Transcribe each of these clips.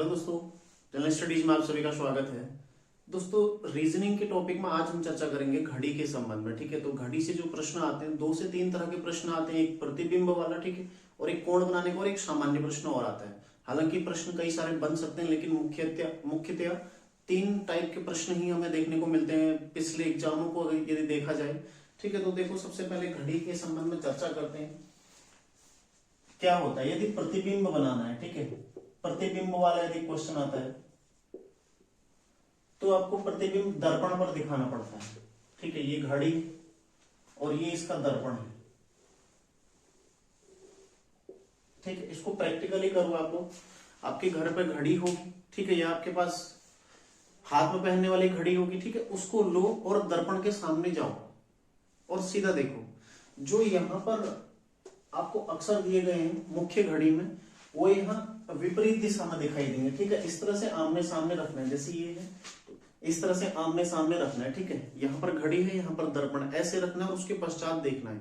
Hello दोस्तों, general studies में आप सभी का स्वागत है। दोस्तों, रीजनिंग के टॉपिक में आज हम चर्चा करेंगे घड़ी के संबंध में। ठीक है, तो घड़ी से जो प्रश्न आते हैं, 2 से 3 तरह के प्रश्न आते हैं। एक प्रतिबिंब वाला, ठीक है, और एक कोण बनाने का, और एक सामान्य प्रश्न और आता है। हालांकि प्रश्न कई सारे बन सकते हैं, लेकिन मुख्यतया 3 टाइप के प्रश्न ही हमें देखने को मिलते हैं पिछले एग्जामों को यदि देखा जाए। ठीक है, तो देखो, सबसे पहले घड़ी के संबंध में चर्चा करते हैं। क्या होता है यदि प्रतिबिंब बनाना है, ठीक है, प्रतिबिंब वाला यदि क्वेश्चन आता है तो आपको प्रतिबिंब दर्पण पर दिखाना पड़ता है। ठीक है, ये घड़ी और ये इसका दर्पण है। ठीक है, इसको प्रैक्टिकली करो। आपके घर पे घड़ी होगी, ठीक है, या आपके पास हाथ में पहनने वाली घड़ी होगी। ठीक है, उसको लो और दर्पण के सामने जाओ और सीधा देखो। जो यहाँ पर आपको अक्षर दिए गए हैं मुख्य घड़ी में, वो यहाँ विपरीत दिशा में दिखाई देंगे। ठीक है, इस तरह से आमने सामने रखना है। जैसे ये है, इस तरह से आमने सामने रखना है। ठीक है, यहाँ पर घड़ी है, यहाँ पर दर्पण, ऐसे रखना है और उसके पश्चात देखना है।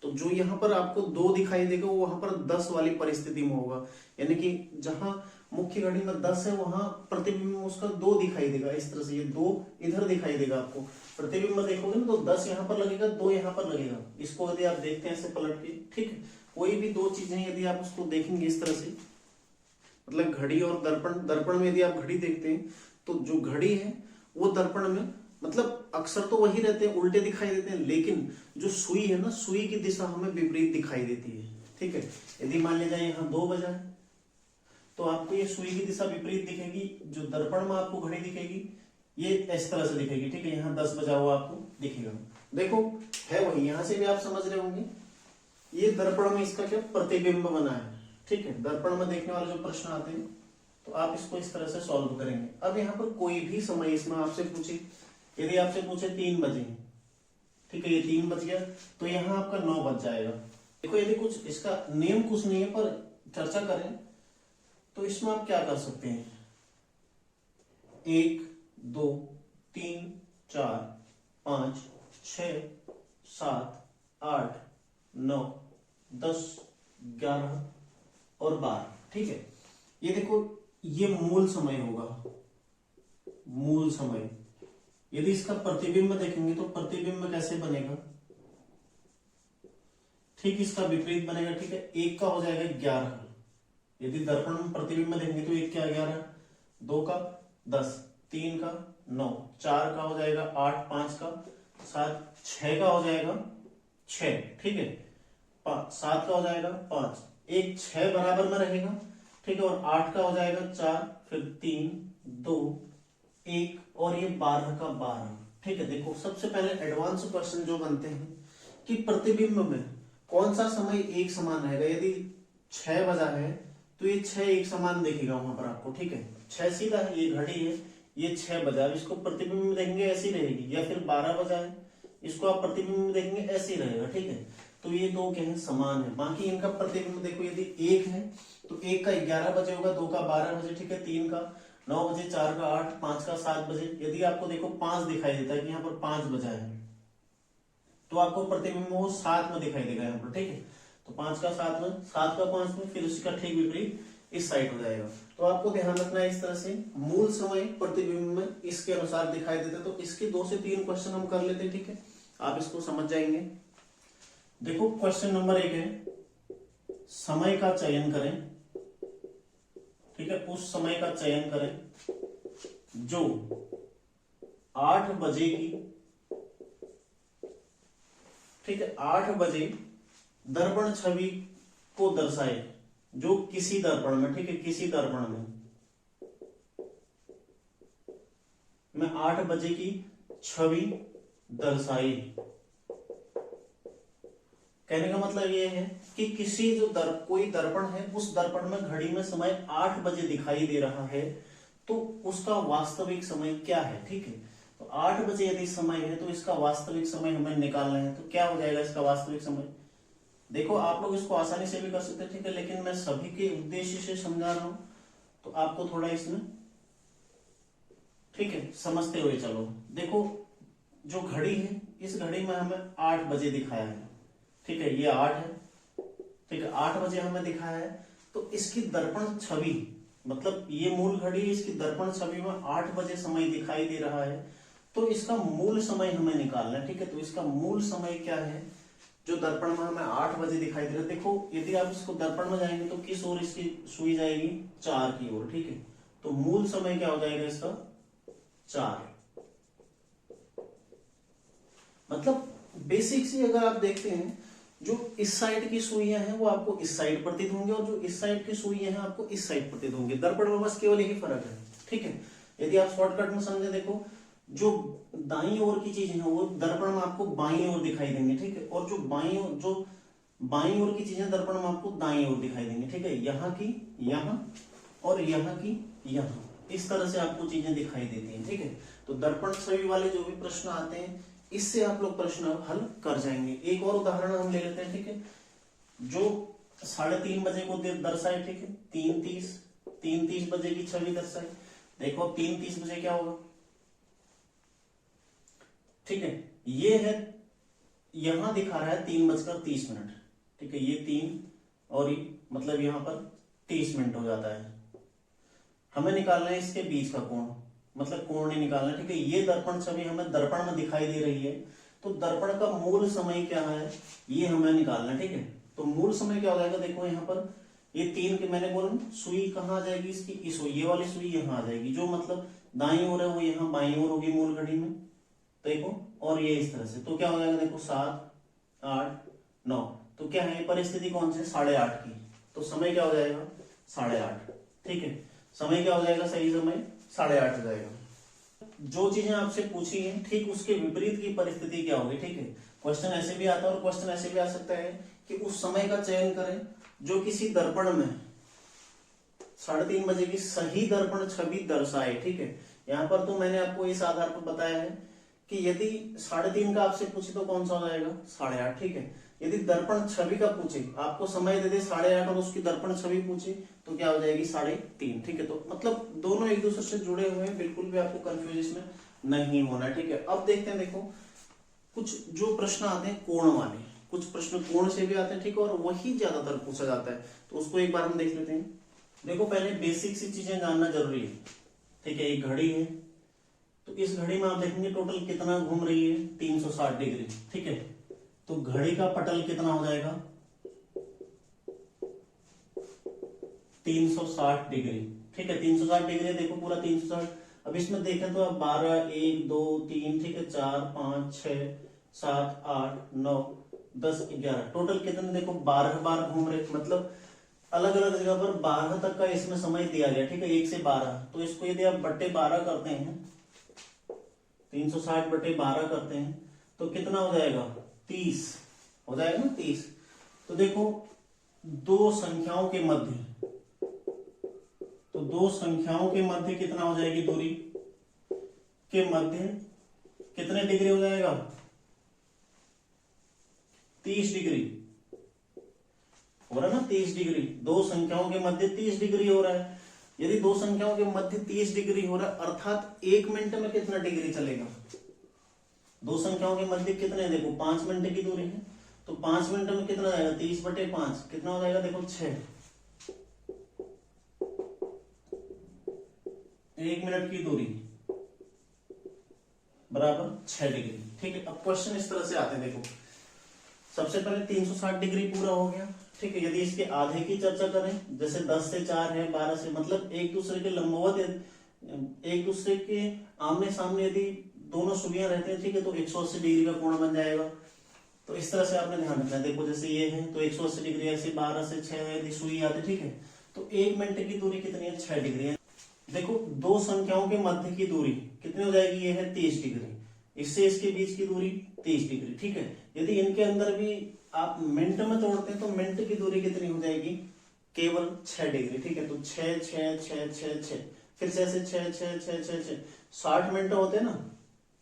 तो जो यहाँ पर आपको 2 दिखाई देगा, वो वहां पर 10 वाली परिस्थिति में होगा। यानी कि जहां मुख्य घड़ी में 10 है, वहां प्रतिबिंब में उसका 2 दिखाई देगा। इस तरह से ये 2 इधर दिखाई देगा आपको। प्रतिबिंब में देखोगे ना, तो 10 यहाँ पर लगेगा, 2 यहाँ पर लगेगा। इसको यदि आप देखते हैं ऐसे पलट के, ठीक है, कोई भी 2 चीजें यदि आप उसको देखेंगे इस तरह से, मतलब घड़ी और दर्पण, दर्पण में यदि आप घड़ी देखते हैं तो जो घड़ी है वो दर्पण में, मतलब अक्षर तो वही रहते हैं, उल्टे दिखाई देते हैं, लेकिन जो सुई है ना, सुई की दिशा हमें विपरीत दिखाई देती है। ठीक है, यदि मान लीजिए यहाँ 2 बजा है तो आपको ये सुई की दिशा विपरीत दिखेगी। जो दर्पण में आपको घड़ी दिखेगी ये इस तरह से दिखेगी। ठीक है, यहाँ 10 बजा हुआ आपको दिखेगा। देखो, है वही, यहां से भी आप समझ रहे होंगे। ये दर्पण में इसका क्या प्रतिबिंब बना है। ठीक है, दर्पण में देखने वाले जो प्रश्न आते हैं तो आप इसको इस तरह से सॉल्व करेंगे। अब यहाँ पर कोई भी समय इसमें आपसे पूछे, यदि आपसे पूछे 3 बजे, ठीक है, ये 3 बज गया तो यहाँ आपका 9 बज जाएगा। देखो, यदि कुछ इसका नियम कुछ नहीं है, पर चर्चा करें तो इसमें आप क्या कर सकते हैं। 1 2 3 4 5 6 7 8 9 10 11 और 12। ठीक है, ये देखो, ये मूल समय होगा, मूल समय। यदि इसका प्रतिबिंब देखेंगे तो प्रतिबिंब कैसे बनेगा, ठीक इसका विपरीत बनेगा। ठीक है, 1 का हो जाएगा 11। यदि दर्पण में प्रतिबिंब देखेंगे तो 1 क्या 11, 2 का 10, 3 का 9, 4 का हो जाएगा 8, 5 का 7, 6 का हो जाएगा 6। ठीक है, 7 का हो जाएगा 5, एक 6 बराबर में रहेगा। ठीक है, और 8 का हो जाएगा 4, फिर 3 2 1 और ये 12 का 12। ठीक है, देखो, सबसे पहले एडवांस क्वेश्चन जो बनते हैं कि प्रतिबिंब में कौन सा समय एक समान रहेगा। यदि 6 बजा है तो ये 6 एक समान दिखेगा वहां पर आपको। ठीक है, 6 सीधा है, ये घड़ी है, ये 6 बजा, इसको प्रतिबिंब में देखेंगे ऐसी रहेगी। या फिर 12 बजा है, इसको आप प्रतिबिंब में देखेंगे ऐसे ही रहेगा। ठीक है, तो ये 2 क्या है, समान है। बाकी इनका प्रतिबिंब देखो, यदि 1 है तो 1 का 11 बजे होगा, 2 का 12 बजे, ठीक है, 3 का 9 बजे, 4 का 8, 5 का 7 बजे। यदि आपको देखो 5 दिखाई देता है कि यहाँ पर 5 बजा है, तो आपको प्रतिबिंब वो 7 में दिखाई देगा यहाँ पर। ठीक है, तो 5 का 7 में, 7 का 5 में, फिर उसका ठीक विपरीत इस साइड हो जाएगा। तो आपको ध्यान रखना है, इस तरह से मूल समय प्रतिबिंब में इसके अनुसार दिखाई देते। तो इसके 2 से 3 क्वेश्चन हम कर लेते हैं। ठीक है, आप इसको समझ जाएंगे। देखो, क्वेश्चन नंबर 1 है, समय का चयन करें। ठीक है, उस समय का चयन करें जो 8 बजे की, ठीक है, 8 बजे दर्पण छवि को दर्शाए, जो किसी दर्पण में, ठीक है, किसी दर्पण में 8 बजे की छवि दर्शाई। कहने का मतलब ये है कि किसी जो कोई दर्पण है, उस दर्पण में घड़ी में समय 8 बजे दिखाई दे रहा है, तो उसका वास्तविक समय क्या है। ठीक है, तो 8 बजे यदि समय है तो इसका वास्तविक समय हमें निकालना है। तो क्या हो जाएगा इसका वास्तविक समय। देखो, आप लोग इसको आसानी से भी कर सकते हैं, ठीक है, लेकिन मैं सभी के उद्देश्य से समझा रहा हूं तो आपको थोड़ा इसमें, ठीक है, समझते हुए चलो। देखो, जो घड़ी है, इस घड़ी में हमें 8 बजे दिखाया है। ठीक है, ये 8 है। ठीक है, 8 बजे हमें दिखाया है, तो इसकी दर्पण छवि मतलब ये मूल घड़ी इसकी दर्पण छवि में 8 बजे समय दिखाई दे रहा है, तो इसका मूल समय हमें निकालना है। ठीक है, तो इसका मूल समय क्या है जो दर्पण में हमें 8 बजे दिखाई दे रहा है। देखो यदि आप इसको दर्पण में जाएंगे तो किस ओर इसकी सुई जाएगी, 4 की ओर। ठीक है, तो मूल समय क्या हो जाएगा इसका 4। मतलब बेसिक सी अगर आप देखते हैं, जो इस साइड की सुइयां हैं वो आपको इस साइड प्रतीत होंगे और जो इस साइड की सुइयां हैं आपको इस साइड प्रतीत होंगे। दर्पण में बस केवल यही फर्क है। ठीक है, यदि आप शॉर्टकट में समझे, देखो जो दाईं ओर की चीजें हैं वो दर्पण में आपको बाईं ओर दिखाई देंगे। ठीक है, और जो बाईं ओर की चीजें दर्पण में आपको दाईं ओर दिखाई देंगे। ठीक है, यहाँ की यहाँ और यहाँ की यहाँ, इस तरह से आपको चीजें दिखाई देती हैं। ठीक है, तो दर्पण छवि वाले जो भी प्रश्न आते हैं इससे आप लोग प्रश्न हल कर जाएंगे। एक और उदाहरण हम ले लेते हैं। ठीक है, जो 3:30 बजे को दर्शाए। ठीक है, 3:30 बजे की छवि दर्शाए। देखो 3:30 बजे क्या होगा। ठीक है, ये है, यहां दिखा रहा है 3:30। ठीक है, ये 3 और ये मतलब यहां पर 30 मिनट हो जाता है। हमें निकालना है इसके बीच का कोण, मतलब कोण नहीं निकालना। ठीक है, ये दर्पण छवि हमें दर्पण में दिखाई दे रही है, तो दर्पण का मूल समय क्या है ये हमें निकालना है। ठीक है, तो मूल समय क्या हो जाएगा, देखो यहाँ पर ये 3 के मैंने बोला सुई कहाँ आ जाएगी इसकी, इस ये वाली सुई यहाँ आ जाएगी, जो मतलब दाईं ओर है वो यहाँ बाईं ओर होगी मूल घड़ी में। देखो, और ये इस तरह से, तो क्या हो जाएगा, देखो 7, 8, 9, तो क्या है परिस्थिति कौन सी, 8:30 की, तो समय क्या हो जाएगा 8:30। ठीक है, समय क्या हो जाएगा, सही समय 8:30 हो जाएगा। जो चीजें आपसे पूछी हैं ठीक उसके विपरीत की परिस्थिति क्या होगी। ठीक है, क्वेश्चन ऐसे भी आता है और क्वेश्चन ऐसे भी आ सकता है कि उस समय का चयन करें जो किसी दर्पण में 3:30 बजे की सही दर्पण छवि दर्शाए। ठीक है, यहाँ पर तो मैंने आपको इस आधार पर बताया है कि यदि 3:30 का आपसे पूछे तो कौन सा हो जाएगा 8:30। ठीक है, यदि दर्पण छवि का पूछे, आपको समय दे दे 8:30 और उसकी दर्पण छवि पूछे तो क्या हो जाएगी 3:30। ठीक है, तो मतलब दोनों एक दूसरे से जुड़े हुए हैं, बिल्कुल भी आपको कंफ्यूज इसमें नहीं होना है। ठीक है, अब देखते हैं, देखो कुछ जो प्रश्न आते हैं कोण वाले, कुछ प्रश्न कोण से भी आते हैं। ठीक है, और वही ज्यादातर पूछा जाता है, तो उसको एक बार हम देख लेते हैं। देखो पहले बेसिक सी चीजें जानना जरूरी है। ठीक है, एक घड़ी है, तो इस घड़ी में आप देखेंगे टोटल कितना घूम रही है 360 डिग्री। ठीक है, तो घड़ी का पटल कितना हो जाएगा 360 डिग्री। ठीक है, 360 डिग्री, देखो पूरा 360। अब इसमें देखें तो अब 12, 1, 2, 3, ठीक है, 4, 5, 6, 7, 8, 9, 10, 11, टोटल कितने, देखो 12 बार घूम रहे, मतलब अलग अलग जगह पर 12 तक का इसमें समय दिया गया। ठीक है, 1 से 12, तो इसको यदि आप बट्टे 12 करते हैं, 360 बटे 12 करते हैं तो कितना हो जाएगा 30 हो जाएगा ना, 30। तो देखो दो संख्याओं के मध्य, तो दो संख्याओं के मध्य कितना हो जाएगी, दूरी के मध्य कितने डिग्री हो जाएगा 30 डिग्री हो रहा है ना, 30 डिग्री। दो संख्याओं के मध्य 30 डिग्री हो रहा है। यदि दो संख्याओं के मध्य 30 डिग्री हो रहा है, अर्थात 1 मिनट में कितना डिग्री चलेगा, दो संख्याओं के मध्य कितने, देखो 5 मिनट की दूरी है, तो 5 मिनट में कितना जाएगा 30 बटे 5 कितना हो जाएगा, देखो 6, 1 मिनट की दूरी बराबर 6 डिग्री। ठीक है, अब क्वेश्चन इस तरह से आते हैं। देखो सबसे पहले 360 डिग्री पूरा हो गया। ठीक है, यदि इसके आधे की चर्चा करें, जैसे 10 से 4 है, 12 से, मतलब एक दूसरे के लंबवत, एक दूसरे के आमने सामने यदि दोनों सुइयां रहते हैं, ठीक है, तो 180 डिग्री का कोण बन जाएगा। तो इस तरह से आपने ध्यान रखना है। देखो जैसे ये है तो 180 डिग्री, ऐसे 12 से 6 है यदि सुई आते, ठीक है, तो 1 मिनट की दूरी कितनी है 6 डिग्री है। देखो दो संख्याओं के मध्य की दूरी कितनी हो जाएगी, ये है 30 डिग्री, इससे इसके बीच की दूरी 30 डिग्री। ठीक है, यदि इनके अंदर भी आप मिनट में तोड़ते हैं तो मिनट की दूरी कितनी हो जाएगी, केवल 6 डिग्री। ठीक है, तो 6 6 6 6 6, फिर से ऐसे 6 6 6 6 6, 60 मिनट होते हैं ना,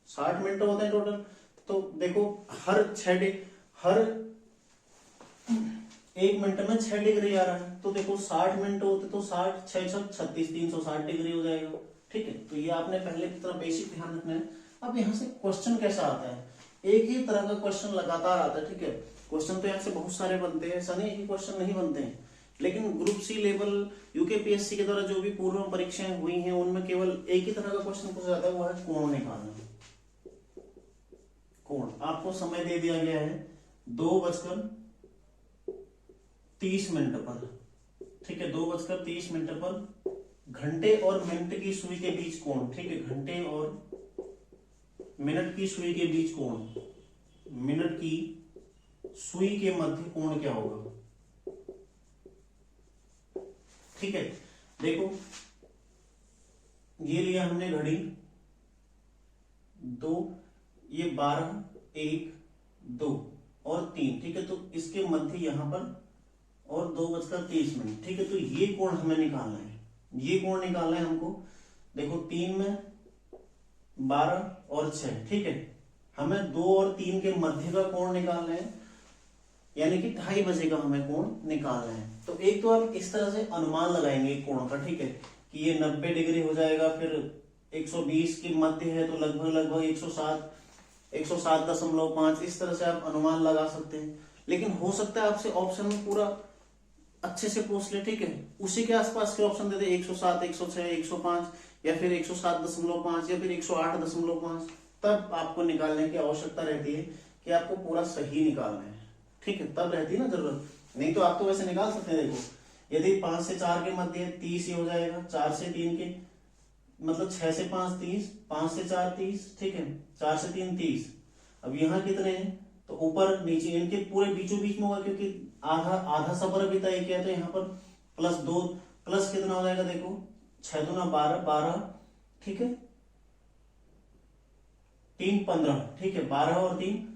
60 मिनट होते हैं टोटल। तो देखो हर 1 मिनट में 6 डिग्री आ रहा है, तो देखो 60 मिनट होते तो 60 6 6 36 360 डिग्री हो जाएगा। ठीक है, तो ये आपने पहले की तरह बेसिक ध्यान रखना है। अब यहाँ से क्वेश्चन कैसा आता है, एक ही तरह का क्वेश्चन लगातार आता है। ठीक है, क्वेश्चन तो यहाँ से बहुत सारे बनते हैं, ऐसा नहीं कि क्वेश्चन नहीं बनते हैं, लेकिन ग्रुप सी लेवल यूकेपीएससी के द्वारा जो भी पूर्व परीक्षाएं हुई हैं उनमें केवल एक ही तरह का क्वेश्चन पूछा जाता है, वो है कोण निकालना। कोण आपको समय दे दिया गया है 2:30 पर, ठीक है, 2:30 पर घंटे और मिनट की सुई के बीच कोण, ठीक है, घंटे और मिनट की सुई के बीच कोण, मिनट की सुई के मध्य कोण क्या होगा, ठीक है। देखो ये लिया हमने घड़ी 2, ये 12, 1, 2 और 3, ठीक है, तो इसके मध्य यहां पर और 2:30, ठीक है, तो ये कोण हमें निकालना है, ये कोण निकालना है हमको। देखो 3 में 12 और 6, ठीक है, हमें 2 और 3 के मध्य का कोण निकालना है, यानी कि 2:30 बजे का हमें कोण निकालना है। तो एक तो आप इस तरह से अनुमान लगाएंगे कोण का, ठीक है, कि ये 90 डिग्री हो जाएगा, फिर 120 के मध्य है तो लगभग 107.5, इस तरह से आप अनुमान लगा सकते हैं। लेकिन हो सकता है आपसे ऑप्शन में पूरा अच्छे से पूछ ले, ठीक है, उसी के आसपास के ऑप्शन दे दे 107, 106, 105 या फिर 107.5 या फिर 108.5, तब आपको निकालने की आवश्यकता रहती है कि आपको पूरा सही निकालना है, ठीक है, तब रहती है ना जरूरत। नहीं तो आप तो वैसे निकाल सकते हैं। देखो यदि 5 से 4 के मध्य 30 ही हो जाएगा, 4 से 3 के मतलब 6 से 5 30, 5 से 4 30, ठीक है, 4 से 3 30। अब यहाँ कितने हैं, तो ऊपर नीचे इनके पूरे बीचों बीच में होगा, क्योंकि आधा सफर अभी तय किया, तो यहाँ पर +2 प्लस कितना हो जाएगा, देखो 6 दूना 12, ठीक है, 3 15, ठीक है, 12 और 3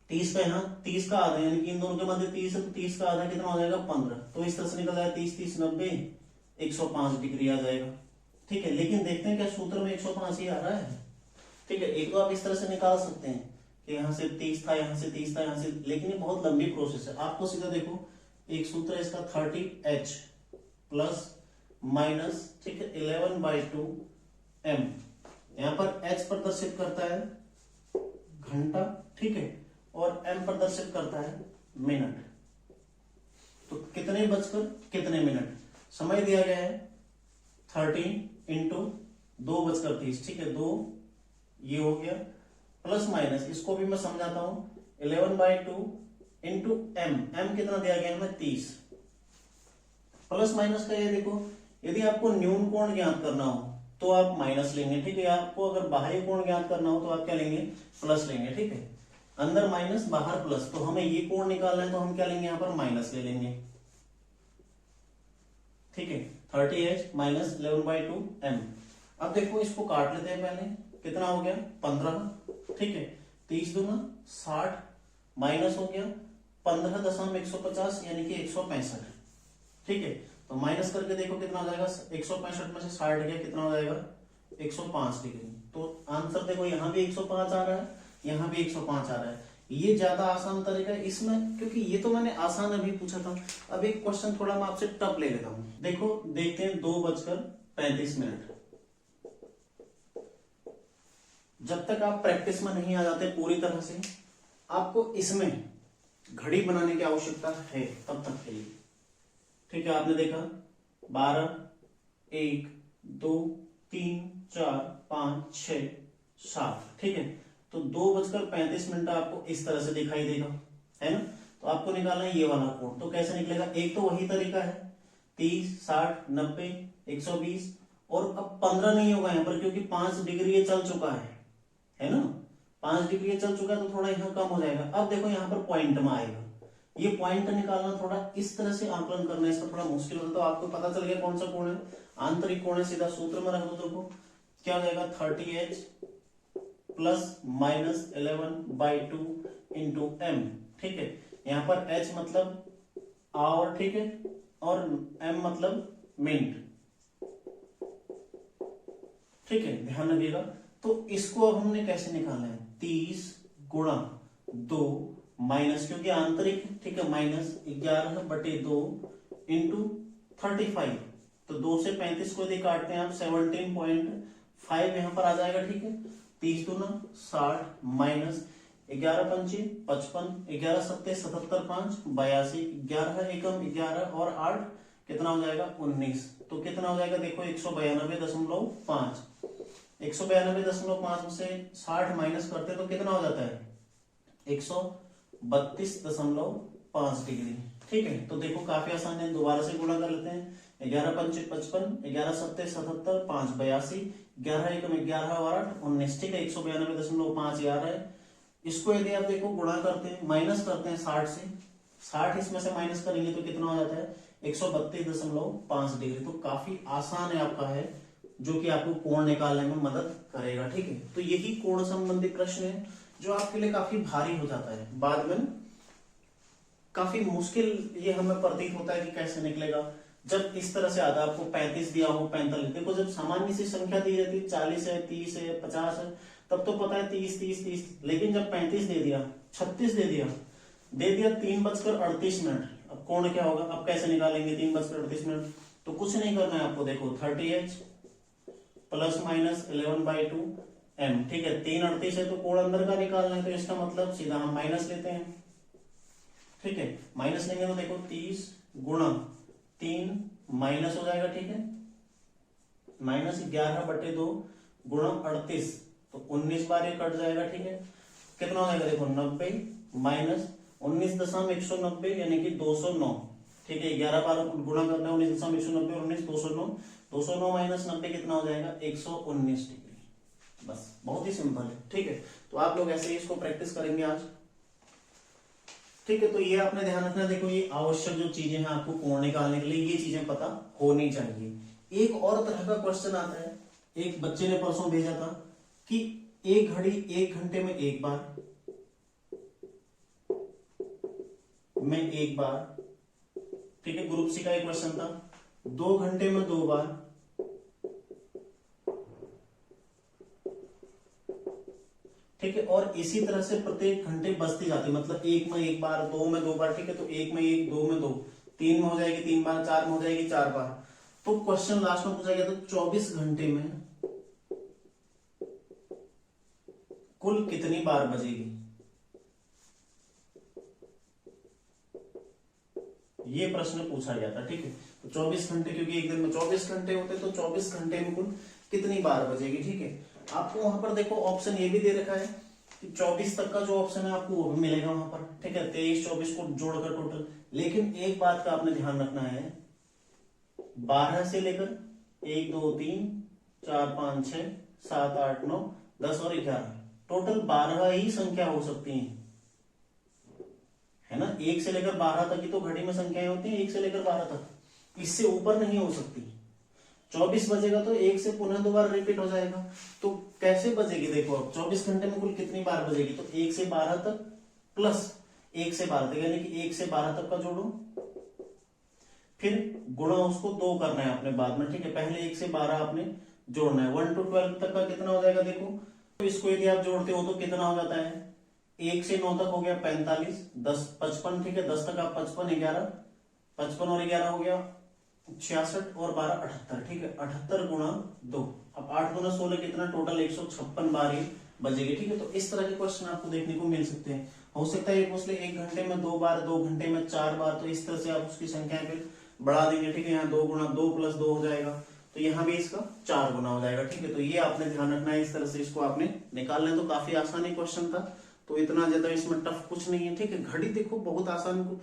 30 का, यहाँ 30 का आधा, यानी कि इन दोनों के मध्य 30 है, तो 30 का आधा कितना हो जाएगा 15, तो इस तरह से निकल जाएगा 30 30 90 105 डिग्री आ जाएगा, ठीक है। लेकिन देखते हैं क्या सूत्र में 105 ही आ रहा है, ठीक है। एक तो आप इस तरह से निकाल सकते हैं कि यहाँ से 30 था, यहाँ से 30 था, यहाँ से, लेकिन ये बहुत लंबी प्रोसेस है। आपको सीधा देखो एक सूत्र है इसका 30H प्लस माइनस, ठीक है, 11/2 M, यहाँ पर H प्रदर्शित करता है घंटा, ठीक है, और M प्रदर्शित करता है मिनट। तो कितने बजकर कितने मिनट, समय दिया गया है 13 इंटू 2:30, ठीक है, 2 ये हो गया, प्लस माइनस इसको भी मैं समझाता हूं 11/2 इंटू M कितना दिया गया हमें 30, प्लस माइनस का ये देखो, यदि आपको न्यून कोण ज्ञात करना हो तो आप माइनस लेंगे, ठीक है, आपको अगर बाह्य कोण ज्ञात करना हो तो आप क्या लेंगे, प्लस लेंगे, ठीक है, अंदर माइनस बाहर प्लस, तो हमें ये कोण निकालना है तो हम क्या लेंगे, यहाँ पर माइनस ले लेंगे, ठीक है, 30H माइनस 11/2 M। अब देखो इसको काट लेते हैं, पहले कितना हो गया 15, ठीक है, 30 दूना 60 माइनस हो गया 15.150 यानी कि 165, ठीक है, तो माइनस करके देखो कितना हो जाएगा, 165 में से 60 गया कितना हो जाएगा 105 डिग्री। तो आंसर देखो यहाँ भी 105 आ रहा है, यहाँ भी 105 आ रहा है। ये ज्यादा आसान तरीका है इसमें, क्योंकि ये तो मैंने आसान अभी पूछा था। अब एक क्वेश्चन थोड़ा मैं आपसे टफ ले लेता हूं, देखो देखते हैं 2:35। जब तक आप प्रैक्टिस में नहीं आ जाते पूरी तरह से, आपको इसमें घड़ी बनाने की आवश्यकता है तब तक के लिए, ठीक है। आपने देखा 12 1 2 3 4 5 6 7, ठीक है, तो 2:35 आपको इस तरह से दिखाई देगा, है ना। तो आपको निकालना है ये वाला कोण, तो कैसे निकलेगा, एक तो वही तरीका है 30 60 90 120, और अब 15 नहीं होगा यहाँ पर क्योंकि 5 डिग्री ये चल चुका है ना, 5 डिग्री ये चल चुका है, तो थोड़ा यहाँ कम हो जाएगा। अब देखो यहाँ पर पॉइंट में आएगा, ये पॉइंट निकालना थोड़ा इस तरह से आकलन करना है, इसका थोड़ा मुश्किल होता है। तो आपको पता चल गया कौन सा कोण है, आंतरिक कोण है, सीधा सूत्र में रख दो, देखो क्या हो जाएगा 30H plus minus 11/2 into M, ठीक है, यहाँ पर H मतलब आवर, ठीक है, और M मतलब मिनट, ठीक है, ध्यान रखिएगा। तो इसको अब हमने कैसे निकालना है, 30 गुणा 2 माइनस, क्योंकि आंतरिक, ठीक है, माइनस 11/2 इंटू 35, तो 2 से 35 को यदि काटते हैं आप 17.5 यहां पर आ जाएगा, ठीक है, 30 दूना 60 माइनस 11 पंचे 55, 11 सत्ते 77, 5 82, 11 एकम 11 और 8 कितना हो जाएगा 19। तो कितना हो जाएगा देखो 192.5। 192.5 से 60 माइनस करते तो कितना हो जाता है 132.5 डिग्री। ठीक है, तो देखो काफी आसान है, दोबारा से गुणा कर लेते हैं। 11 पंचे 55, 11 सत्ते 77, 5 82, 11 एकम 11 और 8 19। ठीक है, 192.5 आ रहा है। इसको यदि आप देखो गुणा करते हैं, माइनस करते हैं 60 से, 60 इसमें से माइनस करेंगे तो कितना हो जाता है 132.5 डिग्री। तो काफी आसान है आपका है, जो कि आपको कोण निकालने में मदद करेगा। ठीक है, तो यही कोण संबंधी प्रश्न है जो आपके लिए काफी भारी हो जाता है, बाद में काफी मुश्किल ये हमें प्रतीत होता है कि कैसे निकलेगा। जब इस तरह से आता है आपको 35 दिया हो 45, देखो जब सामान्य सी संख्या दी जाती है 40 है 30 है 50 है तब तो पता है 30 30 30, लेकिन जब 35 दे दिया 36 दे दिया 3:38, अब कोण क्या होगा, अब कैसे निकालेंगे 3:38? तो कुछ नहीं करना है आपको, देखो 30h प्लस माइनस 11/2 m। ठीक है, 3:38 है तो कोण अंदर का निकालना है, तो इसका मतलब सीधा हम माइनस लेते हैं। ठीक है, माइनस लेंगे तो देखो 30 गुणा 3 माइनस हो जाएगा। ठीक है, -11/2 गुणा 38, तो 19 बार ये कट जाएगा। ठीक है, कितना हो जाएगा देखो 90 माइनस 19.190 यानी कि 209। ठीक है, 11 बार गुणा करना है 19.190 और 19 209, 209 माइनस 90 कितना हो जाएगा 119 डिग्री। बस बहुत ही सिंपल है। ठीक है, तो आप लोग ऐसे ही इसको प्रैक्टिस करेंगे आज। ठीक है, तो ये आपने ध्यान रखना, देखो ये आवश्यक जो चीजें हैं आपको कोण निकालने के लिए ये चीजें पता होनी चाहिए। एक और तरह का क्वेश्चन आता है, एक बच्चे ने परसों भेजा था कि एक घड़ी 1 घंटे में एक बार ठीक है, ग्रुप सी का एक क्वेश्चन था, 2 घंटे में 2 बार, ठीक है, और इसी तरह से प्रत्येक घंटे बचती जाती, मतलब 1 में 1 बार, 2 में 2 बार। ठीक है, तो 1 में 1, 2 में 2, 3 में हो जाएगी 3 बार, 4 में हो जाएगी 4 बार। तो क्वेश्चन लास्ट में पूछा गया था 24 घंटे में कुल कितनी बार बजेगी, ये प्रश्न पूछा गया था। ठीक है, तो 24 घंटे, क्योंकि एक दिन में 24 घंटे होते तो 24 घंटे में कुल कितनी बार बजेगी। ठीक है, आपको वहां पर देखो ऑप्शन ये भी दे रखा है कि 24 तक का जो ऑप्शन है आपको वो भी मिलेगा वहां पर। ठीक है, 23 24 को जोड़कर टोटल, लेकिन एक बात का आपने ध्यान रखना है, 12 से लेकर 1 2 3 4 5 6 7 8 9 10 और 11, टोटल 12 ही संख्या हो सकती है, है ना। 1 से लेकर 12 तक ही तो घड़ी में संख्याएं होती हैं, 1 से लेकर 12 तक, इससे ऊपर नहीं हो सकती। 24 बजेगा तो 1 से पुनः 2 बार रिपीट हो जाएगा, तो कैसे बजेगी देखो, अब 24 घंटे में कुल कितनी बार बजेगी, तो 1 से 12 तक प्लस 1 से 12 तक, यानी कि 1 से 12 तक का जोड़ो, फिर गुणा उसको 2 करना है अपने बाद में। ठीक है, पहले 1 से 12 आपने जोड़ना है, 1 to 12 तक का कितना हो जाएगा देखो, तो इसको यदि आप जोड़ते हो तो कितना हो जाता है, 1 से 9 तक हो गया 45, 10 55। ठीक है, 10 तक आप 55 11 55 और 11 हो गया 66 और 12 78। ठीक है, 78 गुणा 2, अब 8 गुना 16 कितना, टोटल 156 बार ये बजेगी। ठीक है, तो इस तरह के क्वेश्चन आपको देखने को मिल सकते हैं। हो सकता है ये पूछ ले 1 घंटे में 2 बार, 2 घंटे में 4 बार, तो इस तरह से आप उसकी संख्याएं फिर बढ़ा देंगे। ठीक है, यहाँ 2 गुणा 2 प्लस 2 हो जाएगा, तो यहाँ भी इसका 4 गुना हो जाएगा। ठीक है, तो ये आपने ध्यान रखना है, इस तरह से इसको आपने निकालना है। तो काफी आसान ही क्वेश्चन था, तो इतना ज्यादा इसमें टफ कुछ नहीं है। ठीक है, घड़ी देखो बहुत आसान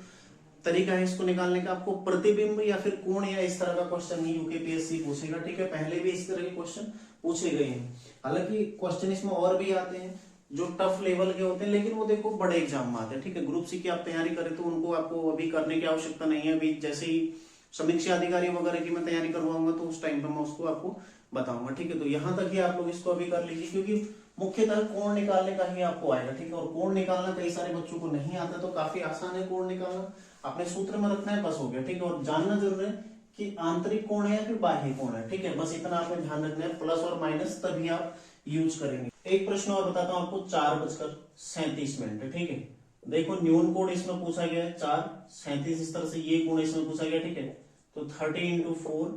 तरीका है इसको निकालने का, आपको प्रतिबिंब या फिर कोण या इस तरह का क्वेश्चन ही यूकेपीएससी पूछेगा। ठीक है, पहले भी इस तरह के क्वेश्चन पूछे गए हैं, हालांकि क्वेश्चन इसमें और भी आते हैं जो टफ लेवल के होते हैं, लेकिन वो देखो बड़े एग्जाम में आते हैं। ठीक है, ग्रुप सी की आप तैयारी करें तो उनको आपको अभी करने की आवश्यकता नहीं है, अभी जैसे ही समीक्षा अधिकारी वगैरह की मैं तैयारी करवाऊंगा तो उस टाइम पर मैं उसको आपको बताऊंगा। ठीक है, तो यहाँ तक ही आप लोग इसको अभी कर लीजिए, क्योंकि मुख्यतः कोण निकालने का ही आपको आएगा। ठीक है, और कोण निकालना कई सारे बच्चों को नहीं आता, तो काफी आसान है कोण निकालना, अपने सूत्र में रखना है, बस हो गया। ठीक है, और जानना जरूर है कि आंतरिक कोण है या फिर बाह्य कोण है। ठीक है, बस इतना आपने ध्यान रखना है, प्लस और माइनस तभी आप यूज करेंगे। एक प्रश्न और बताता हूं आपको, 4:37। ठीक है, देखो न्यून कोण इसमें पूछा गया है 4:37, इस तरह से ये कोण इसमें पूछा गया। ठीक है, तो 30 into 4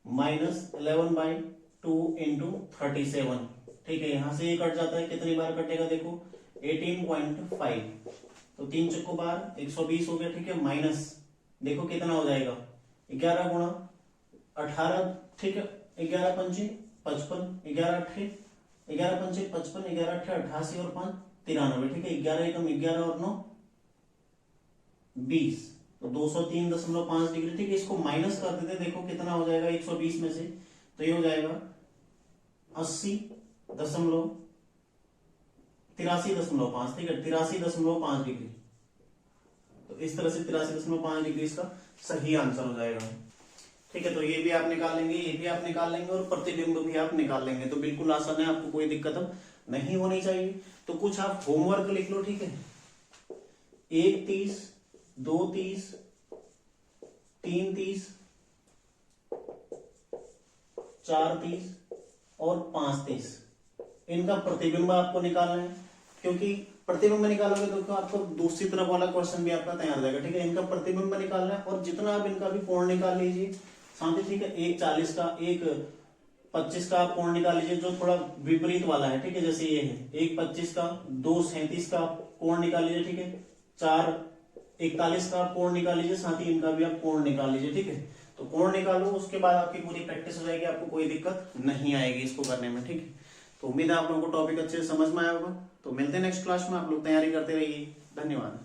माइनस 11/2 into 37। ठीक है, यहां से ये कट जाता है, कितनी बार कटेगा देखो, 18.5, तो 3 चक्को 12, 120 हो गया, ठीक है, माइनस देखो कितना हो जाएगा 11 गुणा 18, ठीक है, 11 पंचे 55, 11 अट्ठे 11 पंचे 55, 11 अट्ठे 88 और 5 93, ठीक है, 11 एकम 11 और 9 20, तो 203.5 डिग्री, ठीक है। इसको माइनस कर देते, देखो कितना हो जाएगा 120 में से, तो ये हो जाएगा 83.5, ठीक है, 83.5 डिग्री। तो इस तरह से 83.5 डिग्री इसका सही आंसर हो जाएगा, ठीक है। तो ये भी आप निकाल लेंगे, ये भी आप निकाल लेंगे और प्रतिबिंब भी आप निकाल लेंगे, तो बिल्कुल आसान है, आपको कोई दिक्कत नहीं होनी चाहिए। तो कुछ आप होमवर्क लिख लो, ठीक है। 1 30, 2 30, 3 30, 4 30 और 5 30, इनका प्रतिबिंब आपको निकालना है, क्योंकि प्रतिबिंब निकालोगे तो आपको दूसरी तरफ वाला क्वेश्चन भी आपका तैयार हो जाएगा, ठीक है। इनका प्रतिबिंब निकालना है और जितना आप इनका भी कोण निकाल लीजिए साथ ही, ठीक है। एक 40 का, एक 25 का आप कोण निकाल लीजिए, जो थोड़ा विपरीत वाला है, ठीक है, जैसे ये है, एक 25 का, 2 37 का कोण निकाल लीजिए, ठीक है, 4 41 का कोण निकाल लीजिए, साथ ही इनका भी आप कोण निकाल लीजिए, ठीक है। तो कोण निकालो, उसके बाद आपकी पूरी प्रैक्टिस हो जाएगी, आपको कोई दिक्कत नहीं आएगी इसको करने में, ठीक है। तो उम्मीद है आप लोगों को टॉपिक अच्छे से समझ में आया होगा। तो मिलते हैं नेक्स्ट क्लास में, आप लोग तैयारी करते रहिए। धन्यवाद।